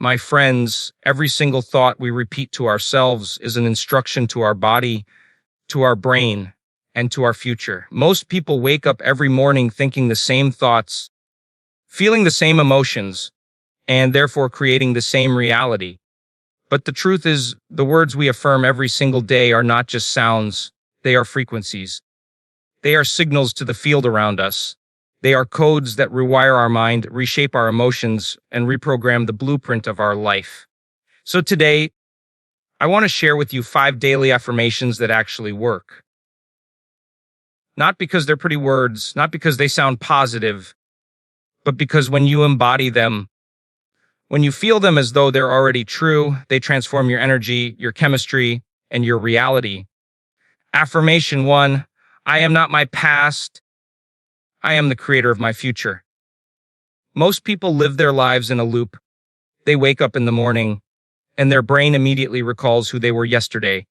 My friends, every single thought we repeat to ourselves is an instruction to our body, to our brain, and to our future. Most people wake up every morning thinking the same thoughts, feeling the same emotions, and therefore creating the same reality. But the truth is, the words we affirm every single day are not just sounds, they are frequencies. They are signals to the field around us. They are codes that rewire our mind, reshape our emotions, and reprogram the blueprint of our life. So today, I want to share with you 5 daily affirmations that actually work. Not because they're pretty words, not because they sound positive, but because when you embody them, when you feel them as though they're already true, they transform your energy, your chemistry, and your reality. Affirmation 1, I am not my past. I am the creator of my future. Most people live their lives in a loop. They wake up in the morning, and their brain immediately recalls who they were yesterday.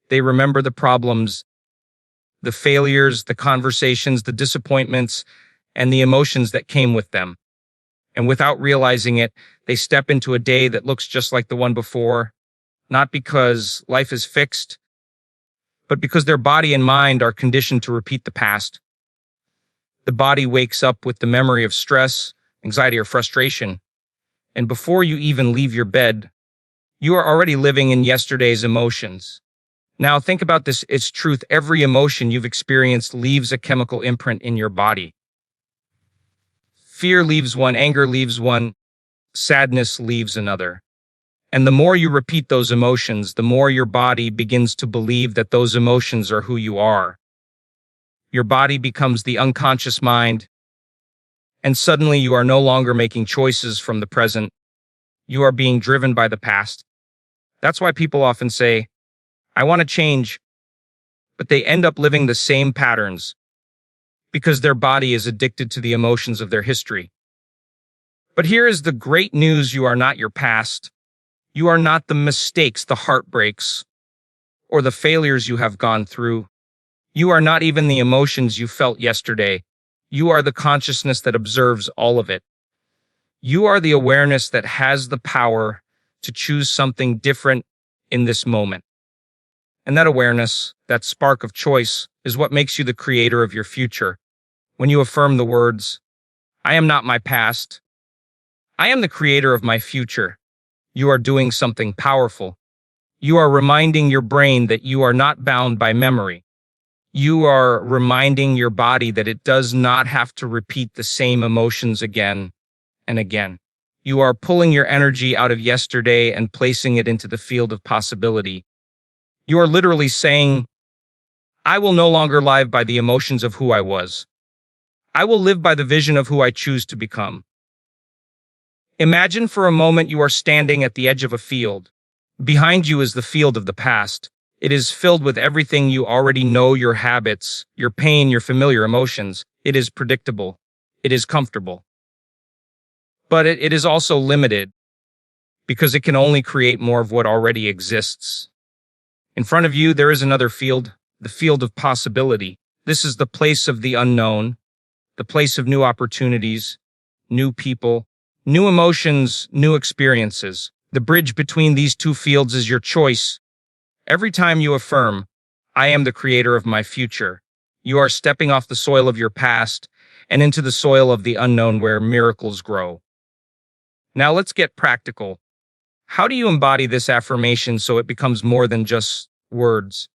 They remember the problems, the failures, the conversations, the disappointments, and the emotions that came with them. And without realizing it, they step into a day that looks just like the one before, not because life is fixed, but because their body and mind are conditioned to repeat the past. The body wakes up with the memory of stress, anxiety, or frustration. And before you even leave your bed, you are already living in yesterday's emotions. Now think about this, it's truth. Every emotion you've experienced leaves a chemical imprint in your body. Fear leaves one, anger leaves one, sadness leaves another. And the more you repeat those emotions, the more your body begins to believe that those emotions are who you are. Your body becomes the unconscious mind, and suddenly you are no longer making choices from the present. You are being driven by the past. That's why people often say, I want to change, but they end up living the same patterns because their body is addicted to the emotions of their history. But here is the great news: you are not your past. You are not the mistakes, the heartbreaks, or the failures you have gone through. You are not even the emotions you felt yesterday. You are the consciousness that observes all of it. You are the awareness that has the power to choose something different in this moment. And that awareness, that spark of choice, is what makes you the creator of your future. When you affirm the words, I am not my past, I am the creator of my future, you are doing something powerful. You are reminding your brain that you are not bound by memory. You are reminding your body that it does not have to repeat the same emotions again and again. You are pulling your energy out of yesterday and placing it into the field of possibility. You are literally saying, I will no longer live by the emotions of who I was. I will live by the vision of who I choose to become. Imagine for a moment you are standing at the edge of a field. Behind you is the field of the past. It is filled with everything you already know: your habits, your pain, your familiar emotions. It is predictable. It is comfortable. But it is also limited because it can only create more of what already exists. In front of you, there is another field, the field of possibility. This is the place of the unknown, the place of new opportunities, new people, new emotions, new experiences. The bridge between these two fields is your choice. Every time you affirm, I am the creator of my future, you are stepping off the soil of your past and into the soil of the unknown where miracles grow. Now let's get practical. How do you embody this affirmation so it becomes more than just words?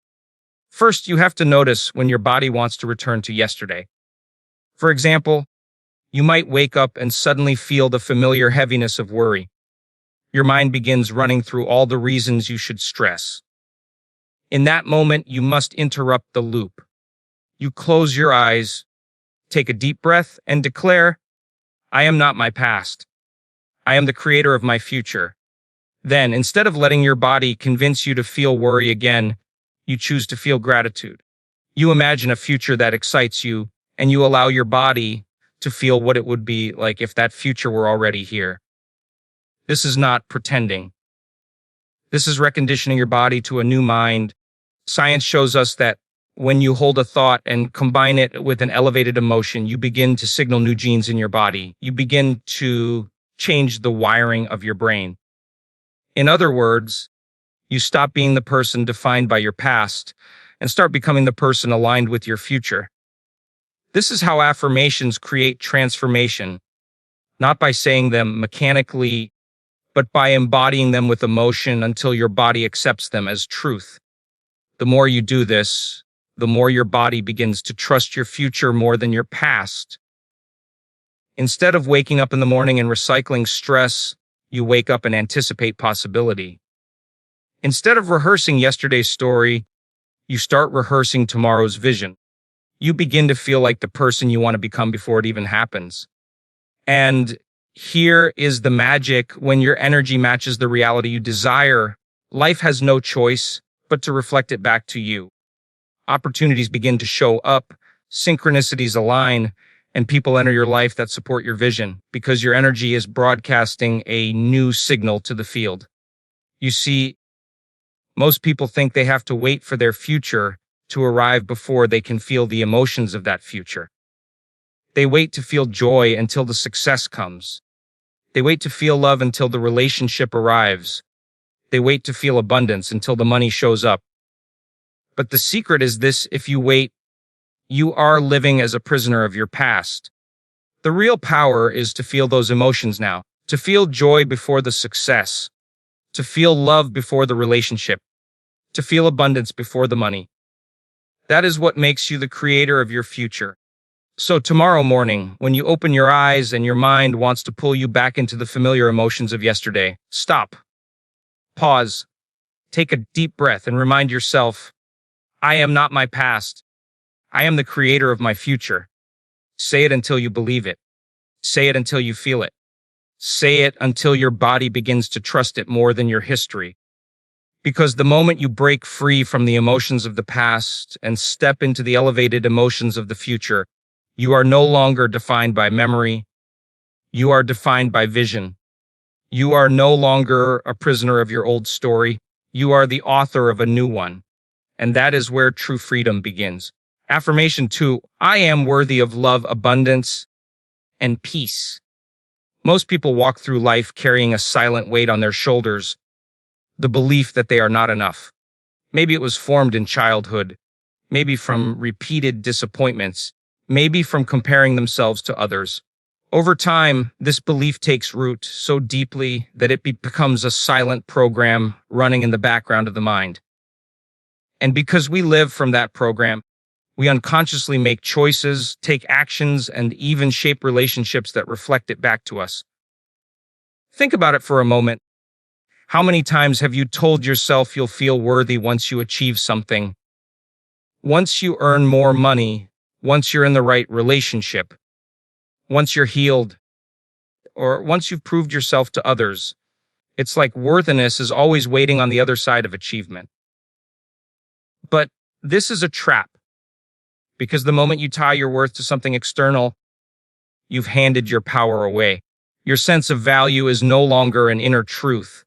First, you have to notice when your body wants to return to yesterday. For example, you might wake up and suddenly feel the familiar heaviness of worry. Your mind begins running through all the reasons you should stress. In that moment, you must interrupt the loop. You close your eyes, take a deep breath, and declare, I am not my past. I am the creator of my future. Then, instead of letting your body convince you to feel worry again, you choose to feel gratitude. You imagine a future that excites you, and you allow your body to feel what it would be like if that future were already here. This is not pretending. This is reconditioning your body to a new mind. Science shows us that when you hold a thought and combine it with an elevated emotion, you begin to signal new genes in your body. You begin to change the wiring of your brain. In other words, you stop being the person defined by your past and start becoming the person aligned with your future. This is how affirmations create transformation, not by saying them mechanically, but by embodying them with emotion until your body accepts them as truth. The more you do this, the more your body begins to trust your future more than your past. Instead of waking up in the morning and recycling stress, you wake up and anticipate possibility. Instead of rehearsing yesterday's story, you start rehearsing tomorrow's vision. You begin to feel like the person you want to become before it even happens. And here is the magic: when your energy matches the reality you desire, life has no choice but to reflect it back to you. Opportunities begin to show up, synchronicities align, and people enter your life that support your vision because your energy is broadcasting a new signal to the field. You see, most people think they have to wait for their future to arrive before they can feel the emotions of that future. They wait to feel joy until the success comes. They wait to feel love until the relationship arrives. They wait to feel abundance until the money shows up. But the secret is this: if you wait, you are living as a prisoner of your past. The real power is to feel those emotions now, to feel joy before the success, to feel love before the relationship, to feel abundance before the money. That is what makes you the creator of your future. So tomorrow morning, when you open your eyes and your mind wants to pull you back into the familiar emotions of yesterday, stop, pause, take a deep breath and remind yourself, I am not my past. I am the creator of my future. Say it until you believe it. Say it until you feel it. Say it until your body begins to trust it more than your history. Because the moment you break free from the emotions of the past and step into the elevated emotions of the future, you are no longer defined by memory. You are defined by vision. You are no longer a prisoner of your old story. You are the author of a new one. And that is where true freedom begins. Affirmation 2, I am worthy of love, abundance, and peace. Most people walk through life carrying a silent weight on their shoulders, the belief that they are not enough. Maybe it was formed in childhood, maybe from repeated disappointments, maybe from comparing themselves to others. Over time, this belief takes root so deeply that it becomes a silent program running in the background of the mind. And because we live from that program, we unconsciously make choices, take actions, and even shape relationships that reflect it back to us. Think about it for a moment. How many times have you told yourself you'll feel worthy once you achieve something? Once you earn more money, once you're in the right relationship, once you're healed, or once you've proved yourself to others. It's like worthiness is always waiting on the other side of achievement. But this is a trap, because the moment you tie your worth to something external, you've handed your power away. Your sense of value is no longer an inner truth.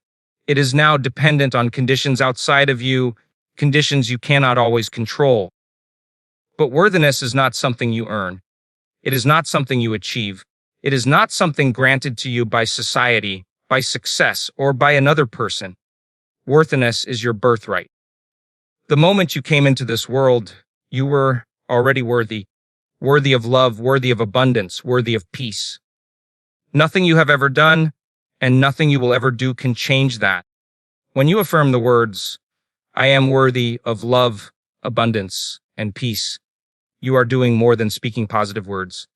It is now dependent on conditions outside of you, conditions you cannot always control. But worthiness is not something you earn. It is not something you achieve. It is not something granted to you by society, by success, or by another person. Worthiness is your birthright. The moment you came into this world, you were already worthy of love, worthy of abundance, worthy of peace. Nothing you have ever done and nothing you will ever do can change that. When you affirm the words, I am worthy of love, abundance, and peace, you are doing more than speaking positive words.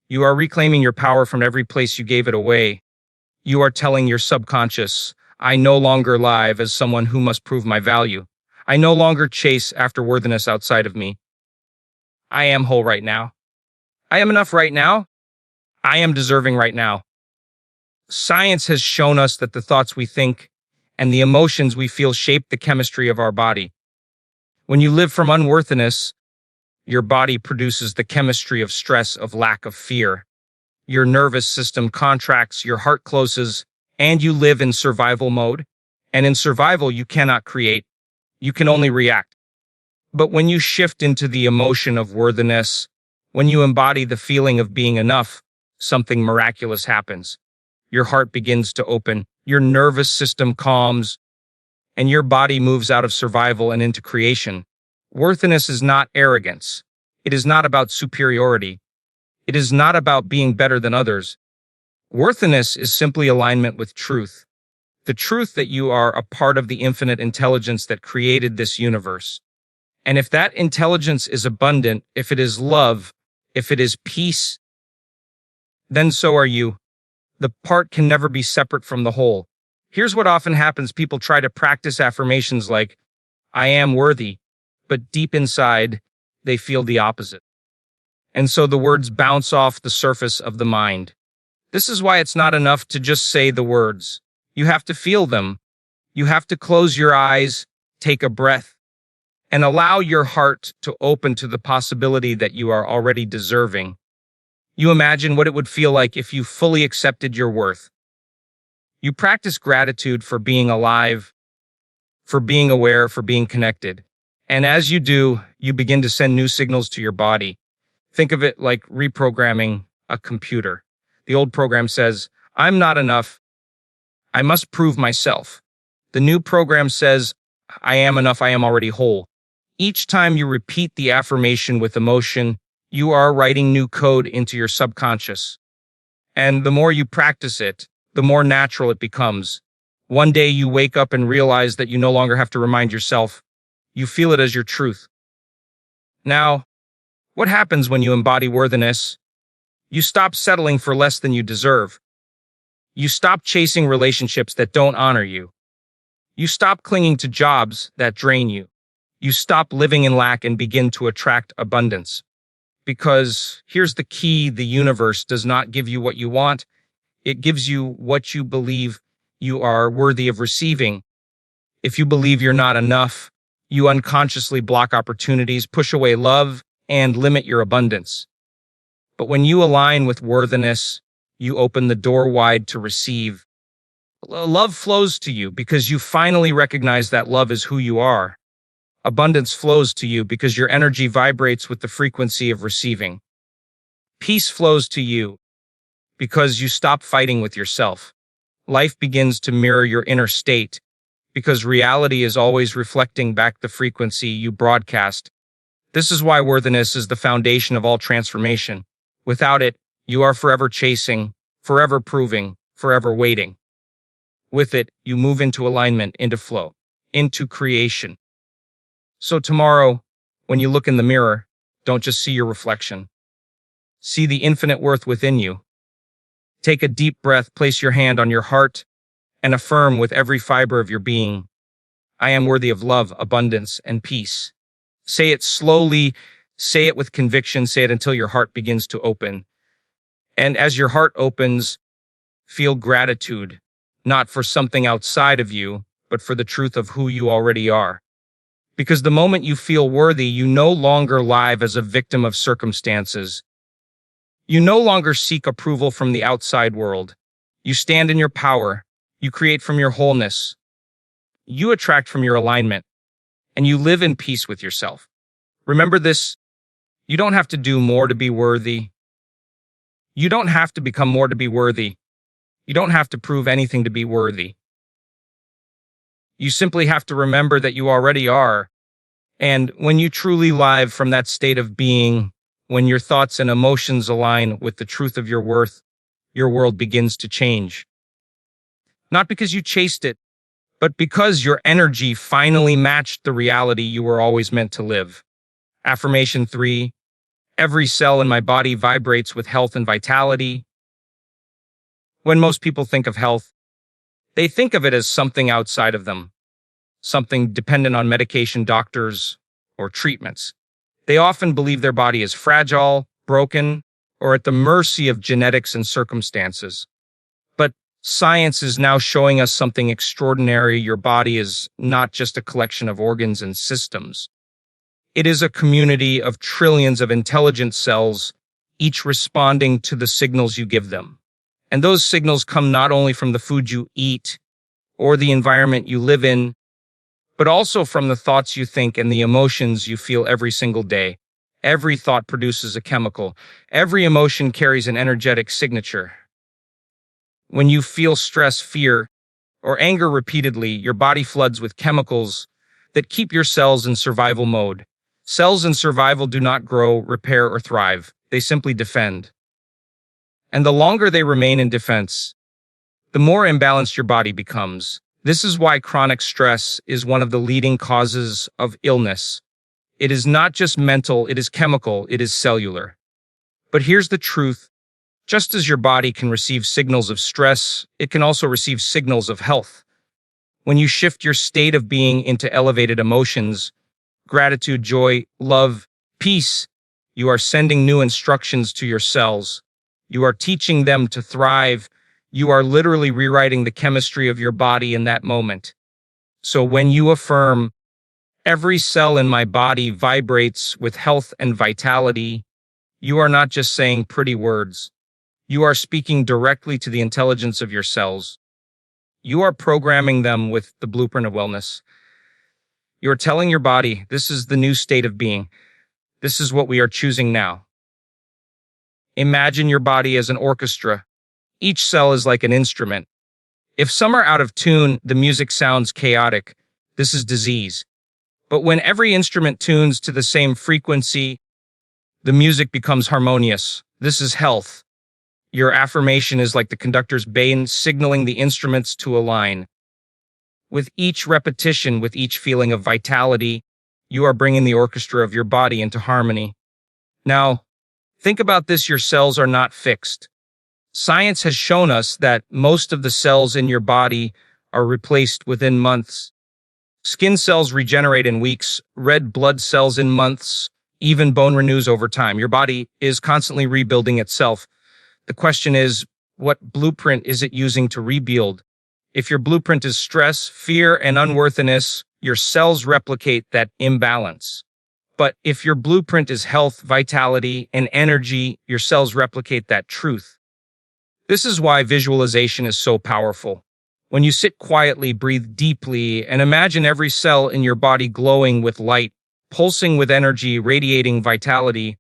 You are reclaiming your power from every place you gave it away. You are telling your subconscious, I no longer live as someone who must prove my value. I no longer chase after worthiness outside of me. I am whole right now. I am enough right now. I am deserving right now. Science has shown us that the thoughts we think and the emotions we feel shape the chemistry of our body. When you live from unworthiness, your body produces the chemistry of stress, of lack, of fear. Your nervous system contracts, your heart closes, and you live in survival mode. And in survival, you cannot create. You can only react. But when you shift into the emotion of worthiness, when you embody the feeling of being enough, something miraculous happens. your heart begins to open, your nervous system calms, and your body moves out of survival and into creation. Worthiness is not arrogance. It is not about superiority. It is not about being better than others. Worthiness is simply alignment with truth. The truth that you are a part of the infinite intelligence that created this universe. And if that intelligence is abundant, if it is love, if it is peace, then so are you. The part can never be separate from the whole. Here's what often happens. People try to practice affirmations like, I am worthy, but deep inside, they feel the opposite. And so the words bounce off the surface of the mind. This is why it's not enough to just say the words. You have to feel them. You have to close your eyes, take a breath, and allow your heart to open to the possibility that you are already deserving. You imagine what it would feel like if you fully accepted your worth. You practice gratitude for being alive, for being aware, for being connected. And as you do, you begin to send new signals to your body. Think of it like reprogramming a computer. The old program says, I'm not enough. I must prove myself. The new program says, I am enough. I am already whole. Each time you repeat the affirmation with emotion, you are writing new code into your subconscious. And the more you practice it, the more natural it becomes. One day you wake up and realize that you no longer have to remind yourself. You feel it as your truth. Now, what happens when you embody worthiness? You stop settling for less than you deserve. You stop chasing relationships that don't honor you. You stop clinging to jobs that drain you. You stop living in lack and begin to attract abundance. Because here's the key: the universe does not give you what you want. It gives you what you believe you are worthy of receiving. If you believe you're not enough, you unconsciously block opportunities, push away love, and limit your abundance. But when you align with worthiness, you open the door wide to receive. Love flows to you because you finally recognize that love is who you are. Abundance flows to you because your energy vibrates with the frequency of receiving. Peace flows to you because you stop fighting with yourself. Life begins to mirror your inner state because reality is always reflecting back the frequency you broadcast. This is why worthiness is the foundation of all transformation. Without it, you are forever chasing, forever proving, forever waiting. With it, you move into alignment, into flow, into creation. So tomorrow, when you look in the mirror, don't just see your reflection. See the infinite worth within you. Take a deep breath, place your hand on your heart, and affirm with every fiber of your being, I am worthy of love, abundance, and peace. Say it slowly, say it with conviction, say it until your heart begins to open. And as your heart opens, feel gratitude, not for something outside of you, but for the truth of who you already are. Because the moment you feel worthy, you no longer live as a victim of circumstances. You no longer seek approval from the outside world. You stand in your power. You create from your wholeness. You attract from your alignment. And you live in peace with yourself. Remember this: you don't have to do more to be worthy. You don't have to become more to be worthy. You don't have to prove anything to be worthy. You simply have to remember that you already are. And when you truly live from that state of being, when your thoughts and emotions align with the truth of your worth, your world begins to change. Not because you chased it, but because your energy finally matched the reality you were always meant to live. Affirmation 3, every cell in my body vibrates with health and vitality. When most people think of health, they think of it as something outside of them, something dependent on medication, doctors, or treatments. They often believe their body is fragile, broken, or at the mercy of genetics and circumstances. But science is now showing us something extraordinary. Your body is not just a collection of organs and systems. It is a community of trillions of intelligent cells, each responding to the signals you give them. And those signals come not only from the food you eat or the environment you live in, but also from the thoughts you think and the emotions you feel every single day. Every thought produces a chemical. Every emotion carries an energetic signature. When you feel stress, fear, or anger repeatedly, your body floods with chemicals that keep your cells in survival mode. Cells in survival do not grow, repair, or thrive. They simply defend. And the longer they remain in defense, the more imbalanced your body becomes. This is why chronic stress is one of the leading causes of illness. It is not just mental, it is chemical, it is cellular. But here's the truth. Just as your body can receive signals of stress, it can also receive signals of health. When you shift your state of being into elevated emotions, gratitude, joy, love, peace, you are sending new instructions to your cells. You are teaching them to thrive. You are literally rewriting the chemistry of your body in that moment. So when you affirm, every cell in my body vibrates with health and vitality, you are not just saying pretty words. You are speaking directly to the intelligence of your cells. You are programming them with the blueprint of wellness. You are telling your body, this is the new state of being. This is what we are choosing now. Imagine your body as an orchestra. Each cell is like an instrument. If some are out of tune, the music sounds chaotic. This is disease. But when every instrument tunes to the same frequency, the music becomes harmonious. This is health. Your affirmation is like the conductor's bane, signaling the instruments to align. With each repetition, with each feeling of vitality, you are bringing the orchestra of your body into harmony. Now, think about this, your cells are not fixed. Science has shown us that most of the cells in your body are replaced within months. Skin cells regenerate in weeks, red blood cells in months, even bone renews over time. Your body is constantly rebuilding itself. The question is, what blueprint is it using to rebuild? If your blueprint is stress, fear, and unworthiness, your cells replicate that imbalance. But if your blueprint is health, vitality, and energy, your cells replicate that truth. This is why visualization is so powerful. When you sit quietly, breathe deeply, and imagine every cell in your body glowing with light, pulsing with energy, radiating vitality,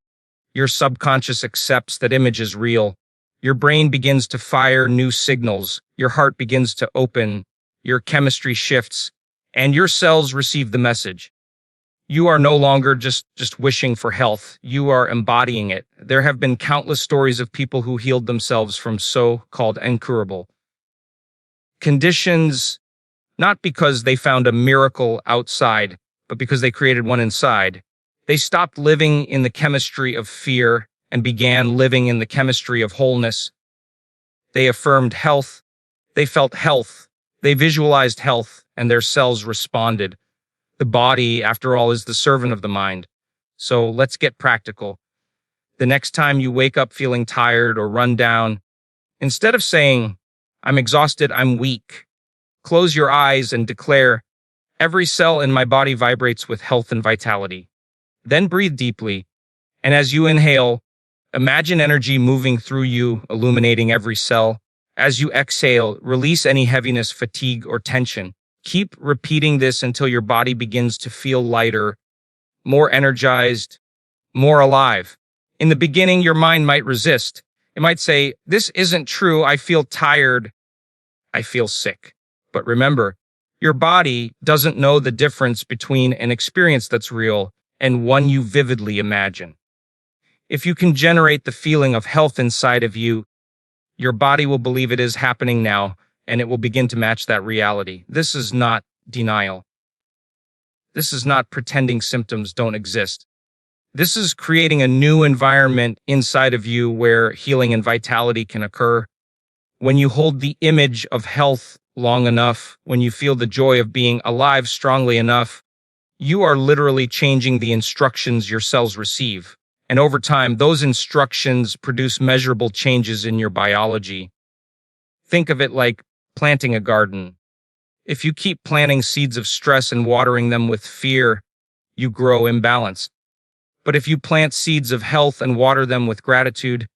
your subconscious accepts that image is real. Your brain begins to fire new signals, your heart begins to open, your chemistry shifts, and your cells receive the message. You are no longer just wishing for health, you are embodying it. There have been countless stories of people who healed themselves from so-called incurable conditions, not because they found a miracle outside, but because they created one inside. They stopped living in the chemistry of fear and began living in the chemistry of wholeness. They affirmed health, they felt health, they visualized health, and their cells responded. The body, after all, is the servant of the mind. So let's get practical. The next time you wake up feeling tired or run down, instead of saying, I'm exhausted, I'm weak, close your eyes and declare, every cell in my body vibrates with health and vitality. Then breathe deeply, and as you inhale, imagine energy moving through you, illuminating every cell. As you exhale, release any heaviness, fatigue, or tension. Keep repeating this until your body begins to feel lighter, more energized, more alive. In the beginning, your mind might resist. It might say, this isn't true, I feel tired, I feel sick. But remember, your body doesn't know the difference between an experience that's real and one you vividly imagine. If you can generate the feeling of health inside of you, your body will believe it is happening now, and it will begin to match that reality. This is not denial. This is not pretending symptoms don't exist. This is creating a new environment inside of you where healing and vitality can occur. When you hold the image of health long enough, when you feel the joy of being alive strongly enough, you are literally changing the instructions your cells receive. And over time, those instructions produce measurable changes in your biology. Think of it like planting a garden. If you keep planting seeds of stress and watering them with fear, you grow imbalanced. But if you plant seeds of health and water them with gratitude,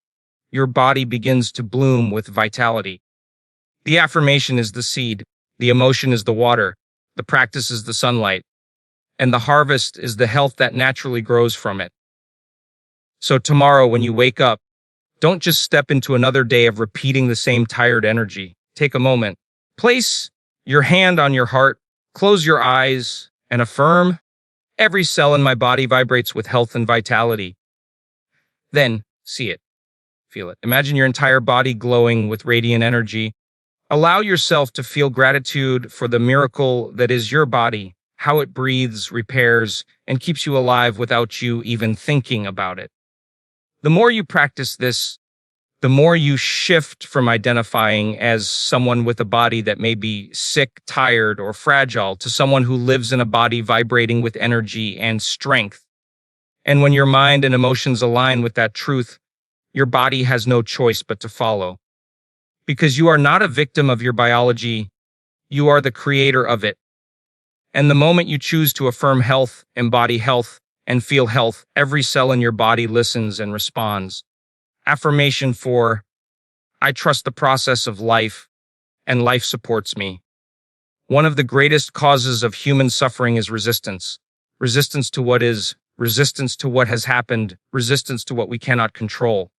your body begins to bloom with vitality. The affirmation is the seed, the emotion is the water, the practice is the sunlight, and the harvest is the health that naturally grows from it. So tomorrow when you wake up, Don't just step into another day of repeating the same tired energy. Take a moment. Place your hand on your heart, close your eyes, and affirm, every cell in my body vibrates with health and vitality. Then, see it. Feel it. Imagine your entire body glowing with radiant energy. Allow yourself to feel gratitude for the miracle that is your body, how it breathes, repairs, and keeps you alive without you even thinking about it. The more you practice this, the more you shift from identifying as someone with a body that may be sick, tired, or fragile to someone who lives in a body vibrating with energy and strength. And when your mind and emotions align with that truth, your body has no choice but to follow. Because you are not a victim of your biology, you are the creator of it. And the moment you choose to affirm health, embody health, and feel health, every cell in your body listens and responds. Affirmation 4, I trust the process of life, and life supports me. One of the greatest causes of human suffering is resistance. Resistance to what is, resistance to what has happened, resistance to what we cannot control.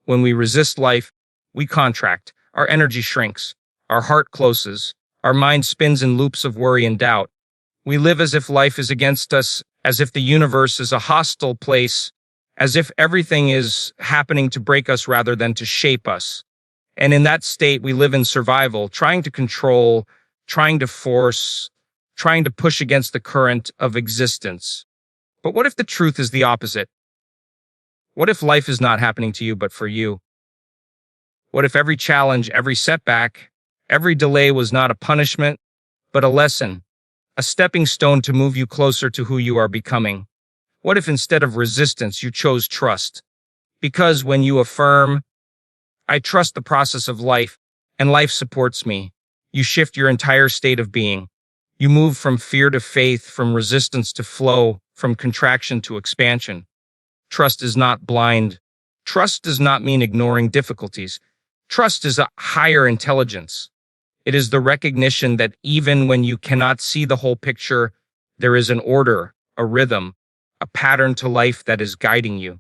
When we resist life, we contract, our energy shrinks, our heart closes, our mind spins in loops of worry and doubt. We live as if life is against us, as if the universe is a hostile place, as if everything is happening to break us rather than to shape us. And in that state, we live in survival, trying to control, trying to force, trying to push against the current of existence. But what if the truth is the opposite? What if life is not happening to you but for you? What if every challenge, every setback, every delay was not a punishment, but a lesson, a stepping stone to move you closer to who you are becoming? What if instead of resistance, you chose trust? Because when you affirm, I trust the process of life, and life supports me, you shift your entire state of being. You move from fear to faith, from resistance to flow, from contraction to expansion. Trust is not blind. Trust does not mean ignoring difficulties. Trust is a higher intelligence. It is the recognition that even when you cannot see the whole picture, there is an order, a rhythm, a pattern to life that is guiding you.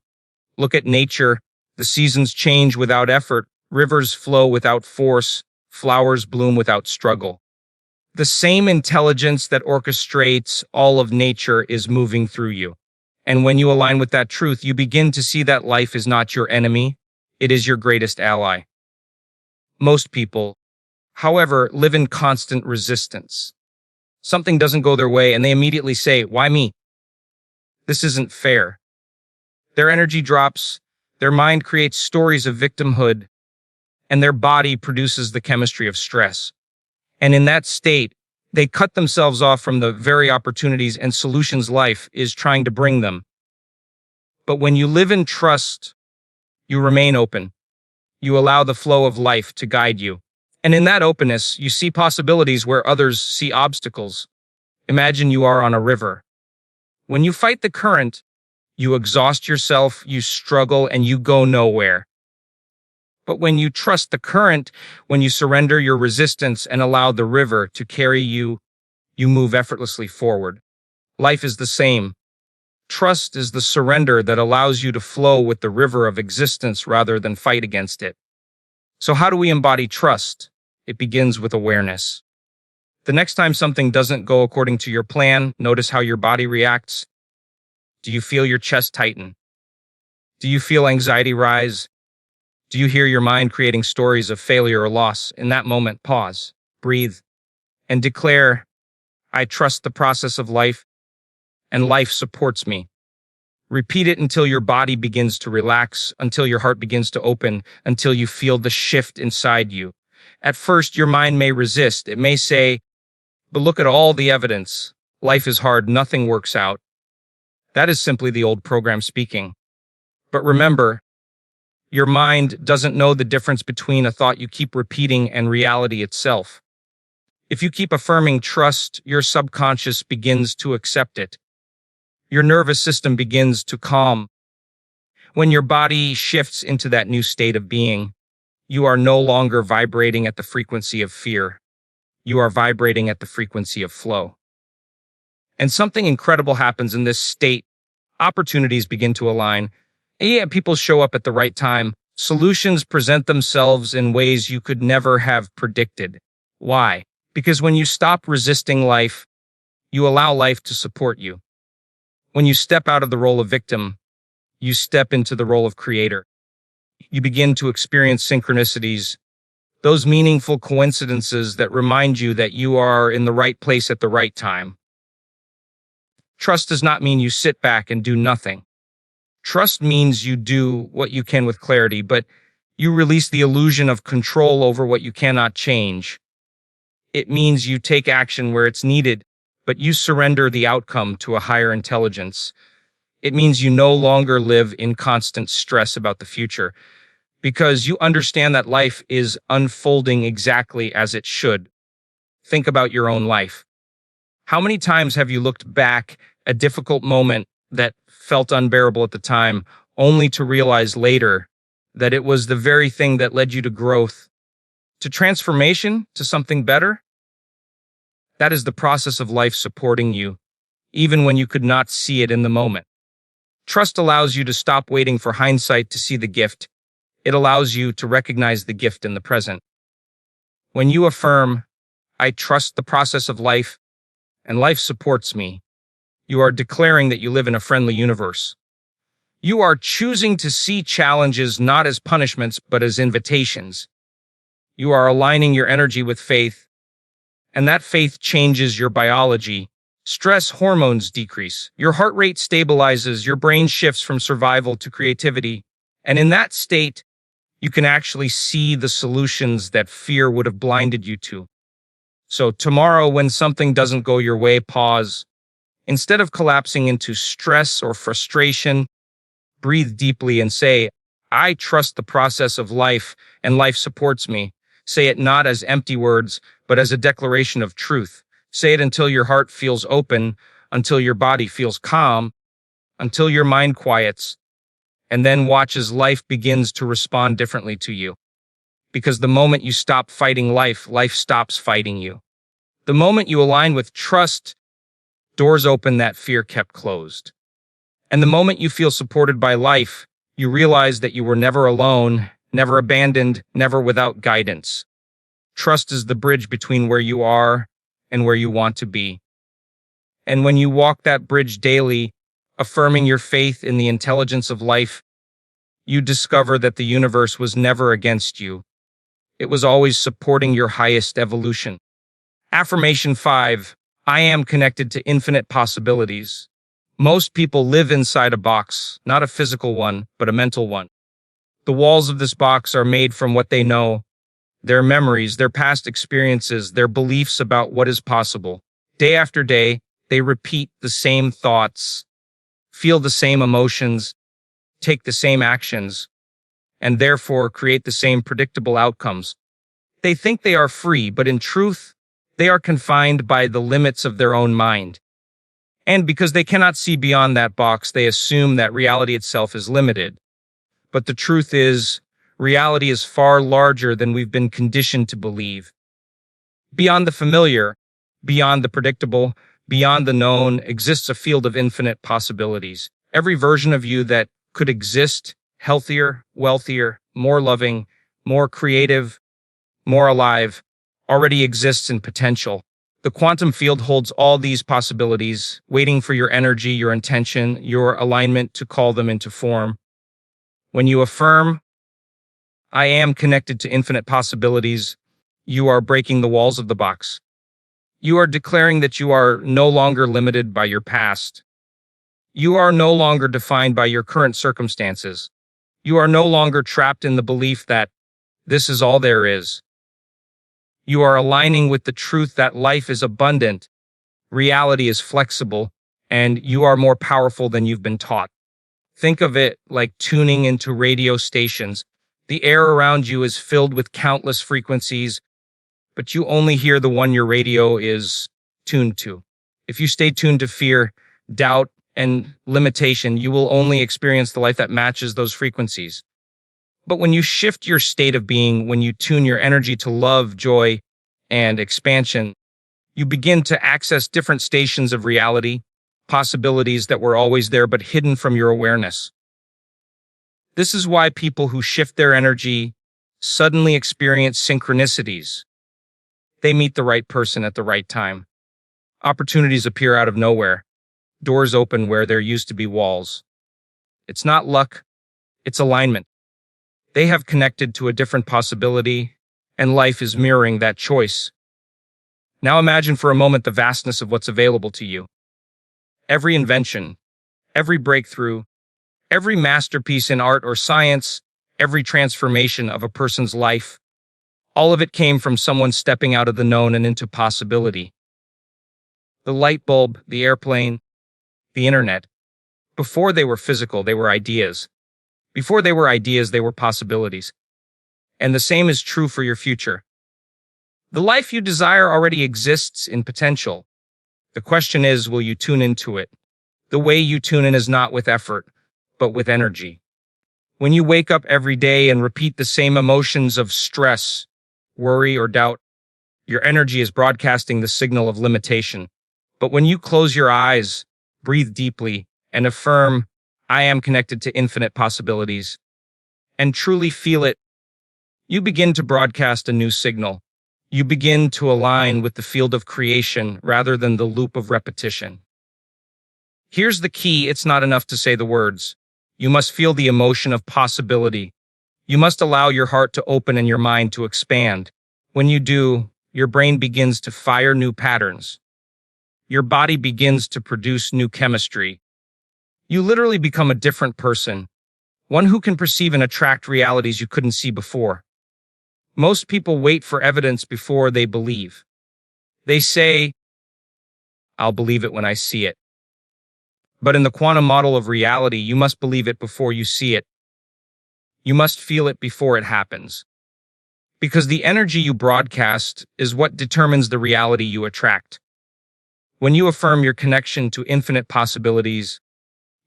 Look at nature. The seasons change without effort. Rivers flow without force. Flowers bloom without struggle. The same intelligence that orchestrates all of nature is moving through you. And when you align with that truth, you begin to see that life is not your enemy. It is your greatest ally. Most people, however, live in constant resistance. Something doesn't go their way and they immediately say, why me? This isn't fair. Their energy drops, their mind creates stories of victimhood, and their body produces the chemistry of stress. And in that state, they cut themselves off from the very opportunities and solutions life is trying to bring them. But when you live in trust, you remain open. You allow the flow of life to guide you. And in that openness, you see possibilities where others see obstacles. Imagine you are on a river. When you fight the current, you exhaust yourself, you struggle, and you go nowhere. But when you trust the current, when you surrender your resistance and allow the river to carry you, you move effortlessly forward. Life is the same. Trust is the surrender that allows you to flow with the river of existence rather than fight against it. So how do we embody trust? It begins with awareness. The next time something doesn't go according to your plan, notice how your body reacts. Do you feel your chest tighten? Do you feel anxiety rise? Do you hear your mind creating stories of failure or loss? In that moment, pause, breathe, and declare, I trust the process of life, and life supports me. Repeat it until your body begins to relax, until your heart begins to open, until you feel the shift inside you. At first, your mind may resist. It may say, but look at all the evidence. Life is hard, nothing works out. That is simply the old program speaking. But remember, your mind doesn't know the difference between a thought you keep repeating and reality itself. If you keep affirming trust, your subconscious begins to accept it. Your nervous system begins to calm. When your body shifts into that new state of being, you are no longer vibrating at the frequency of fear. You are vibrating at the frequency of flow. And something incredible happens in this state. Opportunities begin to align. Yeah, people show up at the right time. Solutions present themselves in ways you could never have predicted. Why? Because when you stop resisting life, you allow life to support you. When you step out of the role of victim, you step into the role of creator. You begin to experience synchronicities, those meaningful coincidences that remind you that you are in the right place at the right time. Trust does not mean you sit back and do nothing. Trust means you do what you can with clarity, but you release the illusion of control over what you cannot change. It means you take action where it's needed, but you surrender the outcome to a higher intelligence. It means you no longer live in constant stress about the future because you understand that life is unfolding exactly as it should. Think about your own life. How many times have you looked back at a difficult moment that felt unbearable at the time, only to realize later that it was the very thing that led you to growth, to transformation, to something better? That is the process of life supporting you, even when you could not see it in the moment. Trust allows you to stop waiting for hindsight to see the gift. It allows you to recognize the gift in the present. When you affirm, I trust the process of life, and life supports me, you are declaring that you live in a friendly universe. You are choosing to see challenges not as punishments, but as invitations. You are aligning your energy with faith, and that faith changes your biology. Stress hormones decrease, your heart rate stabilizes, your brain shifts from survival to creativity, and in that state, you can actually see the solutions that fear would have blinded you to. So tomorrow, when something doesn't go your way, pause. Instead of collapsing into stress or frustration, breathe deeply and say, I trust the process of life and life supports me. Say it not as empty words, but as a declaration of truth. Say it until your heart feels open, until your body feels calm, until your mind quiets, and then watch as life begins to respond differently to you. Because the moment you stop fighting life, life stops fighting you. The moment you align with trust, doors open that fear kept closed. And the moment you feel supported by life, you realize that you were never alone, never abandoned, never without guidance. Trust is the bridge between where you are and where you want to be. And when you walk that bridge daily, affirming your faith in the intelligence of life, you discover that the universe was never against you. It was always supporting your highest evolution. Affirmation 5. I am connected to infinite possibilities. Most people live inside a box, not a physical one, but a mental one. The walls of this box are made from what they know, their memories, their past experiences, their beliefs about what is possible. Day after day, they repeat the same thoughts, feel the same emotions, take the same actions, and therefore create the same predictable outcomes. They think they are free, but in truth, they are confined by the limits of their own mind. And because they cannot see beyond that box, they assume that reality itself is limited. But the truth is, reality is far larger than we've been conditioned to believe. Beyond the familiar, beyond the predictable, beyond the known, exists a field of infinite possibilities. Every version of you that could exist, healthier, wealthier, more loving, more creative, more alive, already exists in potential. The quantum field holds all these possibilities, waiting for your energy, your intention, your alignment to call them into form. When you affirm, I am connected to infinite possibilities, you are breaking the walls of the box. You are declaring that you are no longer limited by your past. You are no longer defined by your current circumstances. You are no longer trapped in the belief that this is all there is. You are aligning with the truth that life is abundant, reality is flexible, and you are more powerful than you've been taught. Think of it like tuning into radio stations. The air around you is filled with countless frequencies, but you only hear the one your radio is tuned to. If you stay tuned to fear, doubt, and limitation, you will only experience the life that matches those frequencies. But when you shift your state of being, when you tune your energy to love, joy, and expansion, you begin to access different stations of reality, possibilities that were always there but hidden from your awareness. This is why people who shift their energy suddenly experience synchronicities. They meet the right person at the right time. Opportunities appear out of nowhere. Doors open where there used to be walls. It's not luck, it's alignment. They have connected to a different possibility, and life is mirroring that choice. Now imagine for a moment the vastness of what's available to you. Every invention, every breakthrough, every masterpiece in art or science, every transformation of a person's life, all of it came from someone stepping out of the known and into possibility. The light bulb, the airplane, the internet. Before they were physical, they were ideas. Before they were ideas, they were possibilities. And the same is true for your future. The life you desire already exists in potential. The question is, will you tune into it? The way you tune in is not with effort, but with energy. When you wake up every day and repeat the same emotions of stress, worry, or doubt, your energy is broadcasting the signal of limitation. But when you close your eyes, breathe deeply, and affirm, I am connected to infinite possibilities, and truly feel it, you begin to broadcast a new signal. You begin to align with the field of creation rather than the loop of repetition. Here's the key: it's not enough to say the words. You must feel the emotion of possibility. You must allow your heart to open and your mind to expand. When you do, your brain begins to fire new patterns. Your body begins to produce new chemistry. You literally become a different person, one who can perceive and attract realities you couldn't see before. Most people wait for evidence before they believe. They say, I'll believe it when I see it. But in the quantum model of reality, you must believe it before you see it. You must feel it before it happens. Because the energy you broadcast is what determines the reality you attract. When you affirm your connection to infinite possibilities,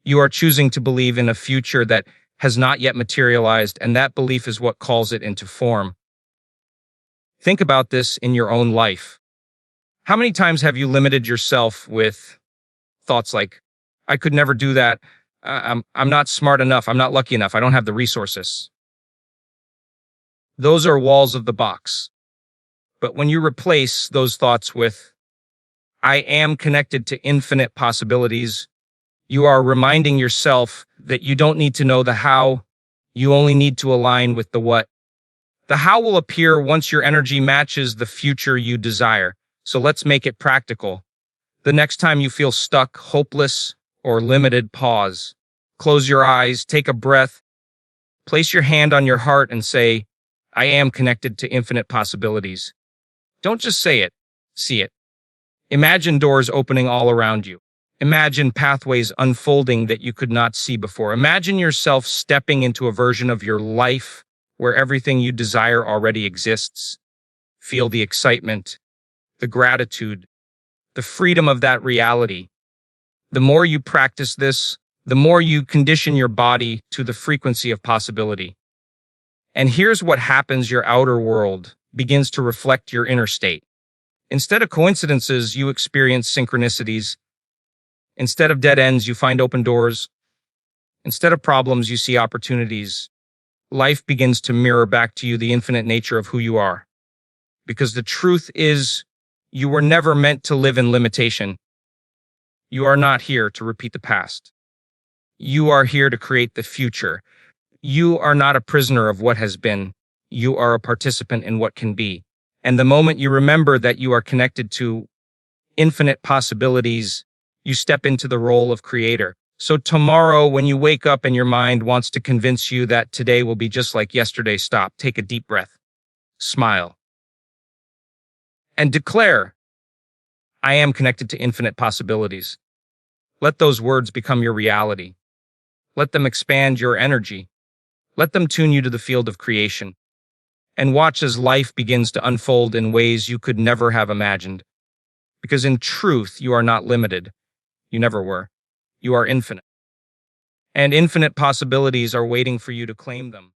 you are choosing to believe in a future that has not yet materialized, and that belief is what calls it into form. Think about this in your own life. How many times have you limited yourself with thoughts like, I could never do that, I'm not smart enough, I'm not lucky enough, I don't have the resources? Those are walls of the box. But when you replace those thoughts with, I am connected to infinite possibilities, you are reminding yourself that you don't need to know the how, you only need to align with the what. The how will appear once your energy matches the future you desire. So let's make it practical. The next time you feel stuck, hopeless, or limited, pause. Close your eyes, take a breath, place your hand on your heart and say, I am connected to infinite possibilities. Don't just say it, see it. Imagine doors opening all around you. Imagine pathways unfolding that you could not see before. Imagine yourself stepping into a version of your life where everything you desire already exists. Feel the excitement, the gratitude, the freedom of that reality. The more you practice this, the more you condition your body to the frequency of possibility. And here's what happens: your outer world begins to reflect your inner state. Instead of coincidences, you experience synchronicities. Instead of dead ends, you find open doors. Instead of problems, you see opportunities. Life begins to mirror back to you the infinite nature of who you are. Because the truth is, you were never meant to live in limitation. You are not here to repeat the past. You are here to create the future. You are not a prisoner of what has been. You are a participant in what can be. And the moment you remember that you are connected to infinite possibilities, you step into the role of creator. So tomorrow, when you wake up and your mind wants to convince you that today will be just like yesterday, stop, take a deep breath, smile, and declare, I am connected to infinite possibilities. Let those words become your reality. Let them expand your energy. Let them tune you to the field of creation. And watch as life begins to unfold in ways you could never have imagined. Because in truth, you are not limited. You never were. You are infinite. And infinite possibilities are waiting for you to claim them.